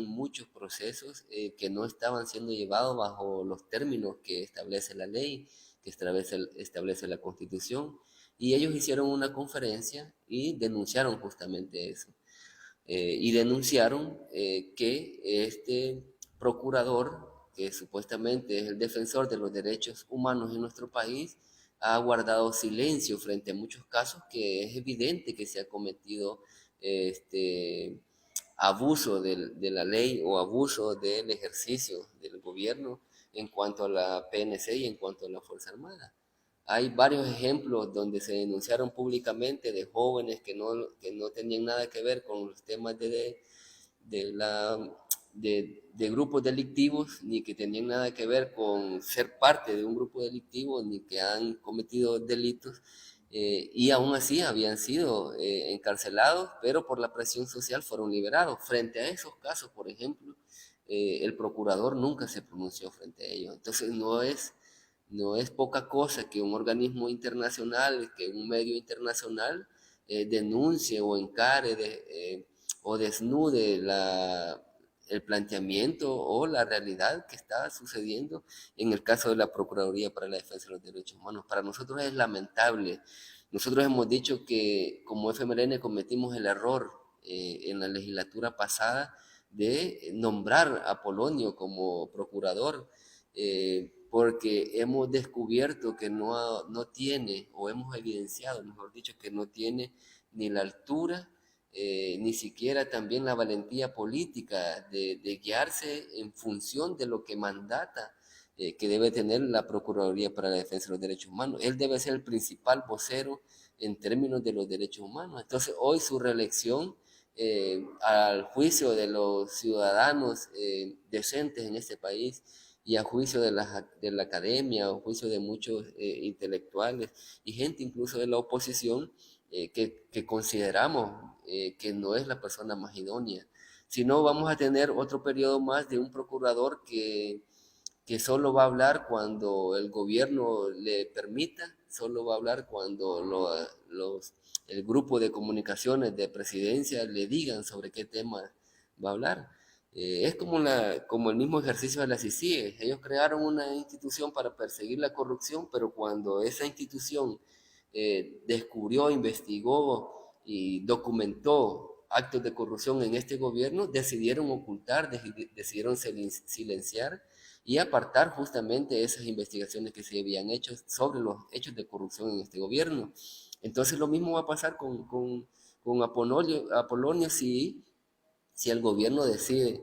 muchos procesos que no estaban siendo llevados bajo los términos que establece la ley, que establece la Constitución, y ellos hicieron una conferencia y denunciaron justamente eso. Y denunciaron que este procurador, que supuestamente es el defensor de los derechos humanos en nuestro país, ha guardado silencio frente a muchos casos que es evidente que se ha cometido este abuso de la ley o abuso del ejercicio del gobierno en cuanto a la PNC y en cuanto a la Fuerza Armada. Hay varios ejemplos donde se denunciaron públicamente de jóvenes que no tenían nada que ver con los temas de, la, de grupos delictivos, ni que tenían nada que ver con ser parte de un grupo delictivo, ni que han cometido delitos, y aún así habían sido encarcelados, pero por la presión social fueron liberados. Frente a esos casos, por ejemplo, el procurador nunca se pronunció frente a ellos. Entonces no es poca cosa que un organismo internacional, que un medio internacional denuncie o encare o desnude el planteamiento o la realidad que está sucediendo en el caso de la Procuraduría para la Defensa de los Derechos Humanos. Para nosotros es lamentable. Nosotros hemos dicho que como FMLN cometimos el error en la legislatura pasada de nombrar a Polonio como procurador, porque hemos descubierto que no tiene, o hemos evidenciado, mejor dicho, que no tiene ni la altura, ni siquiera también la valentía política de guiarse en función de lo que mandata que debe tener la Procuraduría para la Defensa de los Derechos Humanos. Él debe ser el principal vocero en términos de los derechos humanos. Entonces, hoy su reelección al juicio de los ciudadanos decentes en este país y a juicio de la academia, a juicio de muchos intelectuales y gente incluso de la oposición, que consideramos que no es la persona más idónea. Si no, vamos a tener otro periodo más de un procurador que solo va a hablar cuando el gobierno le permita, solo va a hablar cuando el grupo de comunicaciones de presidencia le digan sobre qué tema va a hablar. Es como el mismo ejercicio de la CICIE. Ellos crearon una institución para perseguir la corrupción, pero cuando esa institución descubrió, investigó y documentó actos de corrupción en este gobierno, decidieron ocultar, decidieron silenciar y apartar justamente esas investigaciones que se habían hecho sobre los hechos de corrupción en este gobierno. Entonces lo mismo va a pasar con Apolonio si el gobierno decide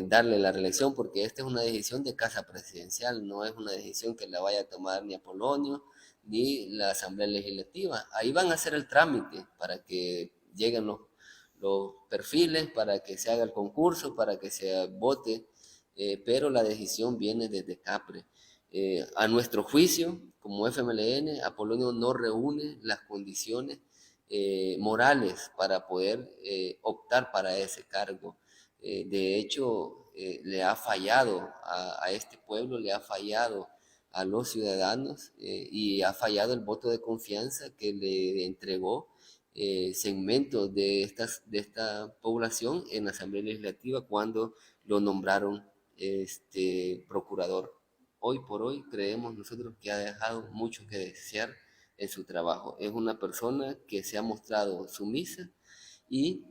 darle la reelección, porque esta es una decisión de casa presidencial, no es una decisión que la vaya a tomar ni Apolonio ni la Asamblea Legislativa. Ahí van a hacer el trámite para que lleguen los perfiles, para que se haga el concurso, para que se vote, pero la decisión viene desde CAPRE. A nuestro juicio, como FMLN, Apolonio no reúne las condiciones morales para poder optar para ese cargo. De hecho, le ha fallado a este pueblo, le ha fallado a los ciudadanos y ha fallado el voto de confianza que le entregó segmentos de esta población en la Asamblea Legislativa cuando lo nombraron procurador. Hoy por hoy creemos nosotros que ha dejado mucho que desear en su trabajo. Es una persona que se ha mostrado sumisa y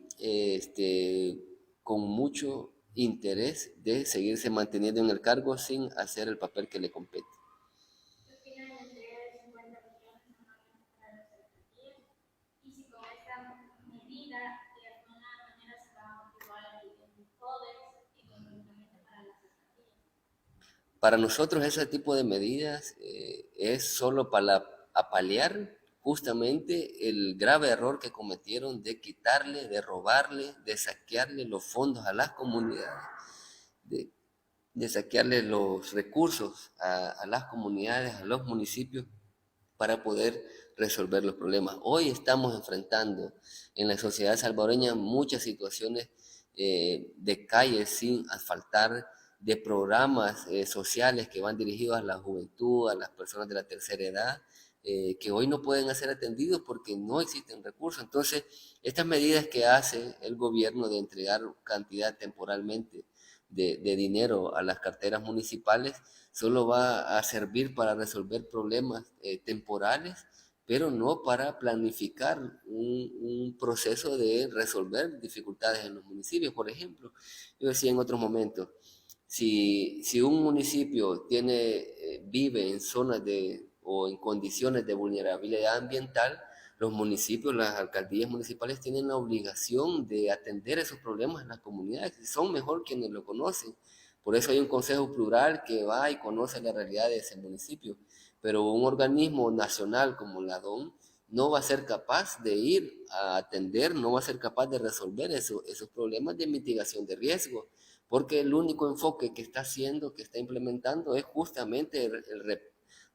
con mucho interés de seguirse manteniendo en el cargo sin hacer el papel que le compete. Para nosotros ese tipo de medidas es solo para paliar justamente el grave error que cometieron de quitarle, de robarle, de saquearle los fondos a las comunidades, de, de saquearle los recursos a las comunidades, a los municipios, para poder resolver los problemas. Hoy estamos enfrentando en la sociedad salvadoreña muchas situaciones de calles sin asfaltar, de programas sociales que van dirigidos a la juventud, a las personas de la tercera edad, que hoy no pueden ser atendidos porque no existen recursos. Entonces, estas medidas que hace el gobierno de entregar cantidad temporalmente de dinero a las carteras municipales solo va a servir para resolver problemas temporales, pero no para planificar un proceso de resolver dificultades en los municipios. Por ejemplo, yo decía en otros momentos, si un municipio vive en zonas o en condiciones de vulnerabilidad ambiental, los municipios, las alcaldías municipales tienen la obligación de atender esos problemas en las comunidades, y son mejor quienes lo conocen. Por eso hay un consejo plural que va y conoce la realidad de ese municipio. Pero un organismo nacional como la DON no va a ser capaz de ir a atender, no va a ser capaz de resolver esos problemas de mitigación de riesgo, porque el único enfoque que está haciendo, que está implementando, es justamente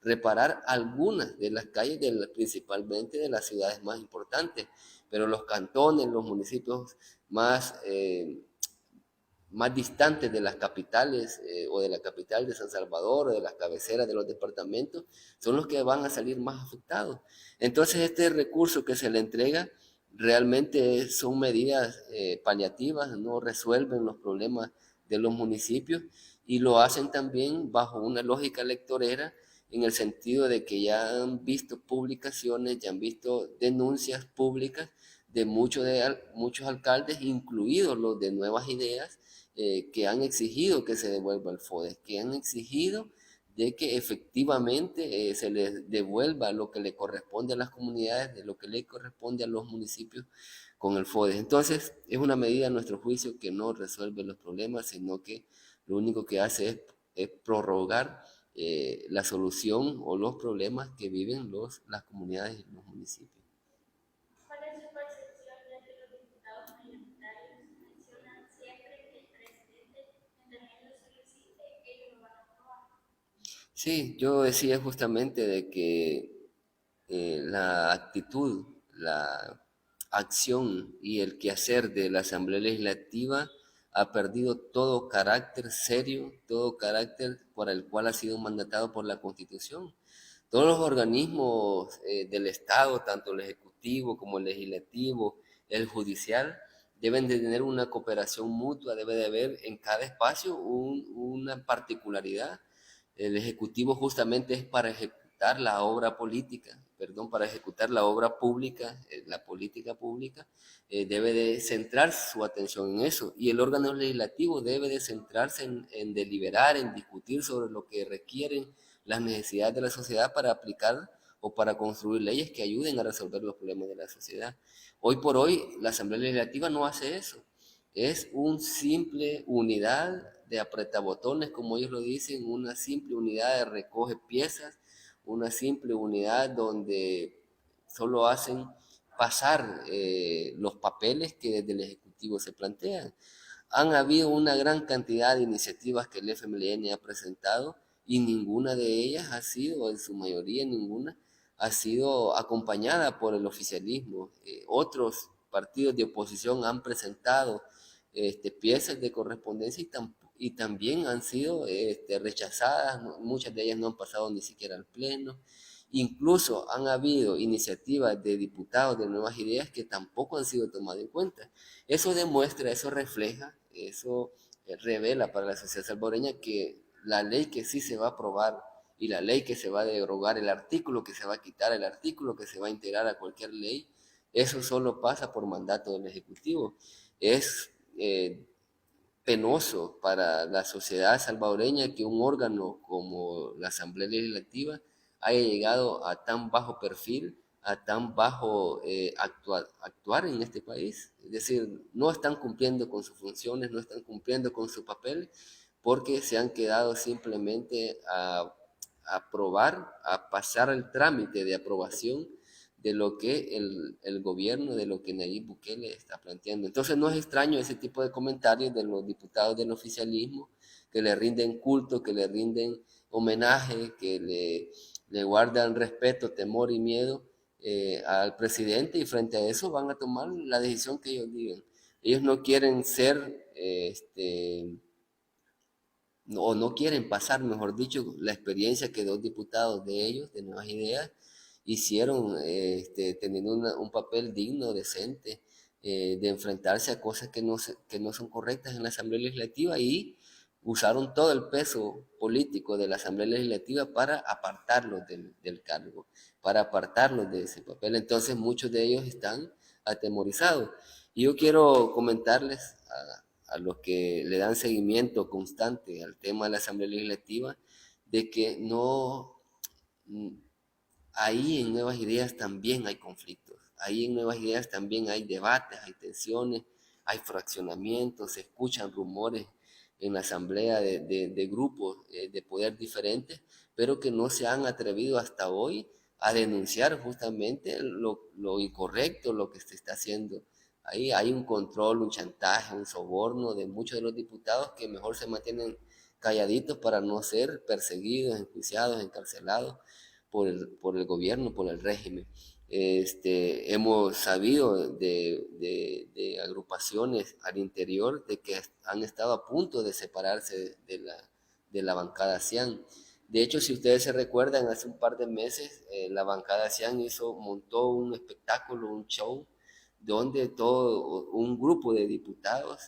reparar algunas de las calles, principalmente de las ciudades más importantes, pero los cantones, los municipios más, más distantes de las capitales o de la capital de San Salvador o de las cabeceras de los departamentos, son los que van a salir más afectados. Entonces este recurso que se le entrega realmente son medidas paliativas, no resuelven los problemas de los municipios y lo hacen también bajo una lógica electorera en el sentido de que ya han visto publicaciones, ya han visto denuncias públicas de muchos alcaldes, incluidos los de Nuevas Ideas, que han exigido que se devuelva el FODES, que han exigido de que efectivamente se les devuelva lo que le corresponde a las comunidades, de lo que le corresponde a los municipios con el FODES. Entonces, es una medida a nuestro juicio que no resuelve los problemas, sino que lo único que hace es prorrogar la solución o los problemas que viven las comunidades y los municipios. ¿Cuál es su percepción de que los diputados mayoritarios mencionan siempre que el presidente, mientras él lo solicite, ellos lo van a aprobar? Sí, yo decía justamente de que la actitud, la acción y el quehacer de la Asamblea Legislativa ha perdido todo carácter serio, todo carácter por el cual ha sido mandatado por la Constitución. Todos los organismos del Estado, tanto el Ejecutivo como el Legislativo, el Judicial, deben de tener una cooperación mutua, debe de haber en cada espacio una particularidad. El Ejecutivo justamente es para ejecutar la obra política, perdón, para ejecutar la obra pública, la política pública, debe de centrar su atención en eso. Y el órgano legislativo debe de centrarse en deliberar, en discutir sobre lo que requieren las necesidades de la sociedad para aplicar o para construir leyes que ayuden a resolver los problemas de la sociedad. Hoy por hoy la Asamblea Legislativa no hace eso. Es una simple unidad de apretabotones, como ellos lo dicen, una simple unidad de recoge piezas, una simple unidad donde solo hacen pasar los papeles que desde el Ejecutivo se plantean. Han habido una gran cantidad de iniciativas que el FMLN ha presentado y ninguna de ellas ha sido, en su mayoría ninguna, ha sido acompañada por el oficialismo. Otros partidos de oposición han presentado piezas de correspondencia y también han sido rechazadas, muchas de ellas no han pasado ni siquiera al Pleno. Incluso han habido iniciativas de diputados de Nuevas Ideas que tampoco han sido tomadas en cuenta. Eso demuestra, eso refleja, eso revela para la sociedad salvadoreña que la ley que sí se va a aprobar y la ley que se va a derogar, el artículo que se va a quitar, el artículo que se va a integrar a cualquier ley, eso solo pasa por mandato del Ejecutivo. Es penoso para la sociedad salvadoreña que un órgano como la Asamblea Legislativa haya llegado a tan bajo perfil, a tan bajo actuar en este país. Es decir, no están cumpliendo con sus funciones, no están cumpliendo con su papel, porque se han quedado simplemente a aprobar, a pasar el trámite de aprobación de lo que el gobierno, de lo que Nayib Bukele está planteando. Entonces no es extraño ese tipo de comentarios de los diputados del oficialismo que le rinden culto, que le rinden homenaje, que le guardan respeto, temor y miedo al presidente, y frente a eso van a tomar la decisión que ellos digan. Ellos no quieren ser, o no quieren pasar, mejor dicho, la experiencia que dos diputados de ellos, de Nuevas Ideas, hicieron teniendo un papel digno, decente, de enfrentarse a cosas que no son correctas en la Asamblea Legislativa y usaron todo el peso político de la Asamblea Legislativa para apartarlos del cargo, para apartarlos de ese papel. Entonces muchos de ellos están atemorizados. Y yo quiero comentarles a los que le dan seguimiento constante al tema de la Asamblea Legislativa, de que no, ahí en Nuevas Ideas también hay conflictos, ahí en Nuevas Ideas también hay debates, hay tensiones, hay fraccionamientos, se escuchan rumores en la asamblea de grupos de poder diferentes, pero que no se han atrevido hasta hoy a denunciar justamente lo incorrecto, lo que se está haciendo. Ahí hay un control, un chantaje, un soborno de muchos de los diputados que mejor se mantienen calladitos para no ser perseguidos, enjuiciados, encarcelados por el gobierno, por el régimen. Hemos sabido de agrupaciones al interior de que han estado a punto de separarse de la bancada CIAN. De hecho, si ustedes se recuerdan, hace un par de meses la bancada CIAN montó un espectáculo, un show, donde todo un grupo de diputados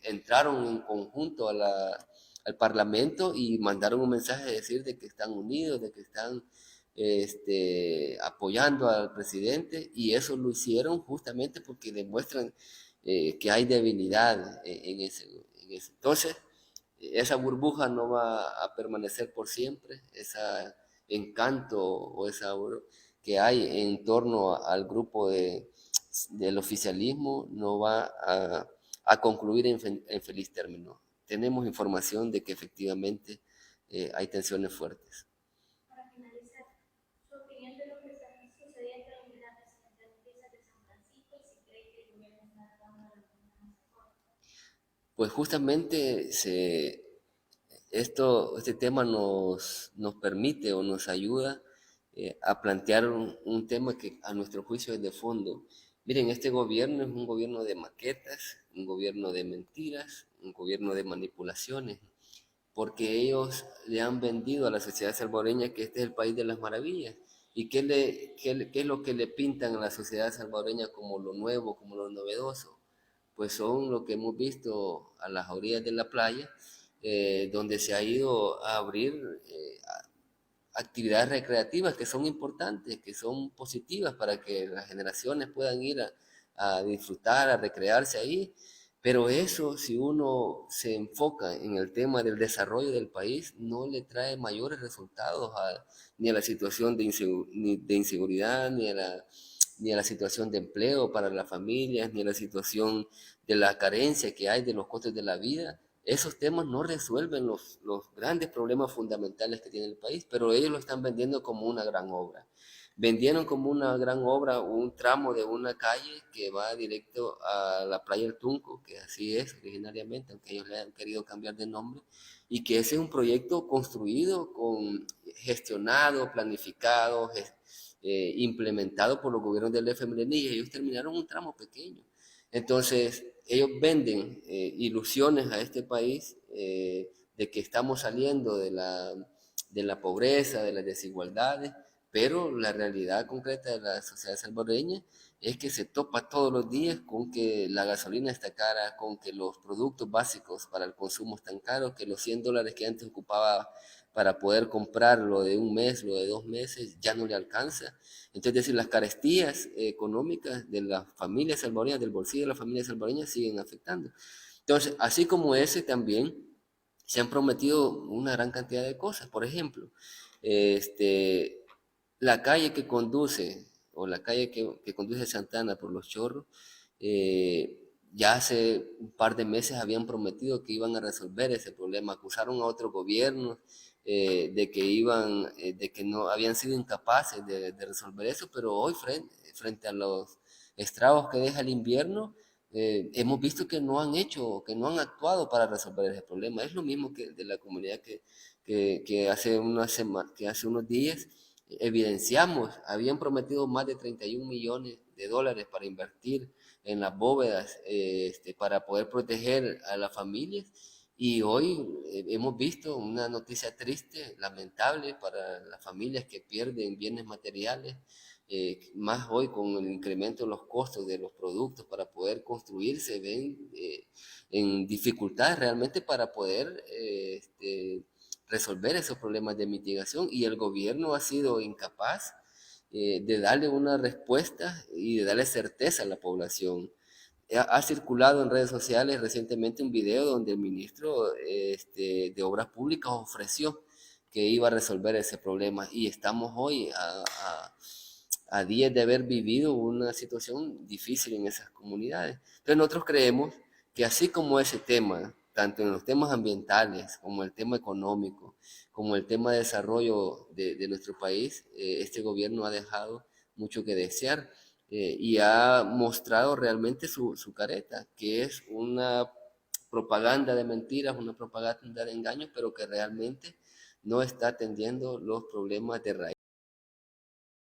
entraron en conjunto al Parlamento y mandaron un mensaje de decir de que están unidos, de que están apoyando al presidente, y eso lo hicieron justamente porque demuestran que hay debilidad en ese. Entonces, esa burbuja no va a permanecer por siempre, ese encanto o esa que hay en torno al grupo del oficialismo no va a concluir en feliz término. Tenemos información de que efectivamente hay tensiones fuertes. Para finalizar, su opinión de lo que está sucediendo en la residencia de San Francisco y si cree que el gobierno está actuando de alguna forma. Pues justamente este tema nos permite o nos ayuda a plantear un tema que a nuestro juicio es de fondo. Miren, este gobierno es un gobierno de maquetas, un gobierno de mentiras, un gobierno de manipulaciones, porque ellos le han vendido a la sociedad salvadoreña que este es el país de las maravillas. ¿Y qué es lo que le pintan a la sociedad salvadoreña como lo nuevo, como lo novedoso? Pues son lo que hemos visto a las orillas de la playa, donde se ha ido a abrir actividades recreativas que son importantes, que son positivas para que las generaciones puedan ir a disfrutar, a recrearse ahí. Pero eso, si uno se enfoca en el tema del desarrollo del país, no le trae mayores resultados ni a la situación de inseguridad, ni a la situación de empleo para las familias, ni a la situación de la carencia que hay de los costes de la vida. Esos temas no resuelven los grandes problemas fundamentales que tiene el país, pero ellos lo están vendiendo como una gran obra. Vendieron como una gran obra un tramo de una calle que va directo a la playa del Tunco, que así es originariamente, aunque ellos le han querido cambiar de nombre, y que ese es un proyecto construido, gestionado, planificado, implementado por los gobiernos del FMLN, y ellos terminaron un tramo pequeño. Entonces, ellos venden ilusiones a este país de que estamos saliendo de la pobreza, de las desigualdades, pero la realidad concreta de la sociedad salvadoreña es que se topa todos los días con que la gasolina está cara, con que los productos básicos para el consumo están caros, que los $100 que antes ocupaba para poder comprar lo de un mes, lo de 2 meses, ya no le alcanza. Entonces, es decir, las carestías económicas de las familias salvadoreñas, del bolsillo de las familias salvadoreñas, siguen afectando. Entonces, así como ese también se han prometido una gran cantidad de cosas. Por ejemplo, la calle que conduce, o la calle que conduce a Santana por Los Chorros, ya hace un par de meses habían prometido que iban a resolver ese problema. Acusaron a otros gobiernos de que no habían sido incapaces de resolver eso, pero hoy frente a los estragos que deja el invierno, hemos visto que no han hecho, que no han actuado para resolver ese problema. Es lo mismo que de la comunidad que hace unos días evidenciamos, habían prometido más de 31 millones de dólares para invertir en las bóvedas, para poder proteger a las familias, Y hoy hemos visto una noticia triste, lamentable para las familias que pierden bienes materiales, más hoy con el incremento de los costos de los productos para poder construir, se ven en dificultades realmente para poder resolver esos problemas de mitigación, y el gobierno ha sido incapaz de darle una respuesta y de darle certeza a la población. Ha circulado en redes sociales recientemente un video donde el ministro de Obras Públicas ofreció que iba a resolver ese problema, y estamos hoy a días de haber vivido una situación difícil en esas comunidades. Entonces nosotros creemos que así como ese tema, tanto en los temas ambientales como el tema económico, como el tema de desarrollo de nuestro país, este gobierno ha dejado mucho que desear, y ha mostrado realmente su careta, que es una propaganda de mentiras, una propaganda de engaños, pero que realmente no está atendiendo los problemas de raíz.